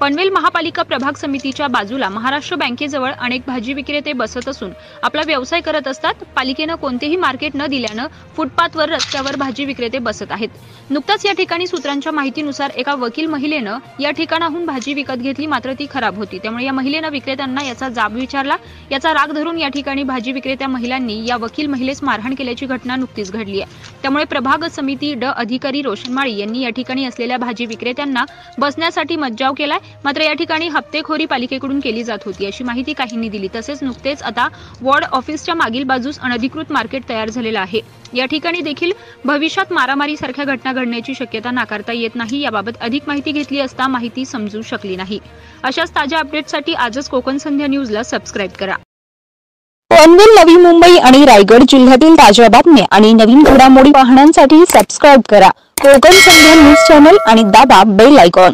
पनवेल महापालिका प्रभाग समितीच्या बाजूला महाराष्ट्र बँकेजवळ अनेक भाजी विक्रेते बसत असून आपला व्यवसाय करत असतात। पालिकेने कोणतेही मार्केट न दिल्याने फुटपाथवर रस्त्यावर भाजी विक्रेते बसत आहेत। नुकताच या ठिकाणी सूत्रांच्या माहितीनुसार एका वकील महिलेने या ठिकाणाहून भाजी विकत घेतली, मात्र ती खराब होती। त्यामुळे या महिलेने विक्रेत्यांना याचा जाब विचारला। याचा राग धरून या ठिकाणी भाजी विक्रेत्या महिलांनी या वकील महिलेस मारहाण केल्याची घटना नुकतीच घडली आहे। त्यामुळे प्रभाग समिती ड अधिकारी रोशन माळी यांनी या ठिकाणी असलेल्या भाजी विक्रेत्यांना बसण्यासाठी मज्जाव केलाय। मात्र या ठिकाणी हप्तेखोरी पालिकेकडून केली जात होती अशी माहिती काहींनी दिली। तसेच नुकतेच आता वॉर्ड ऑफिसच्या मागील बाजूस अनधिकृत मार्केट तयार झालेलं आहे। या ठिकाणी देखील भविष्यात मारामारी सारख्या घटना घडण्याची शक्यता नाकारता येत नाही। याबाबत अधिक माहिती घेतली असता माहिती समजू शकली नाही। अशाच ताज्या अपडेट्ससाठी आजच कोकण संध्या न्यूजला सबस्क्राइब करा। पनवेल, नवी मुंबई आणि रायगड जिल्ह्यातील ताज्या बातम्या आणि नवीन घडामोडी पाहण्यासाठी सबस्क्राइब करा कोकण संध्या न्यूज चॅनल आणि दाबा बेल आयकॉन।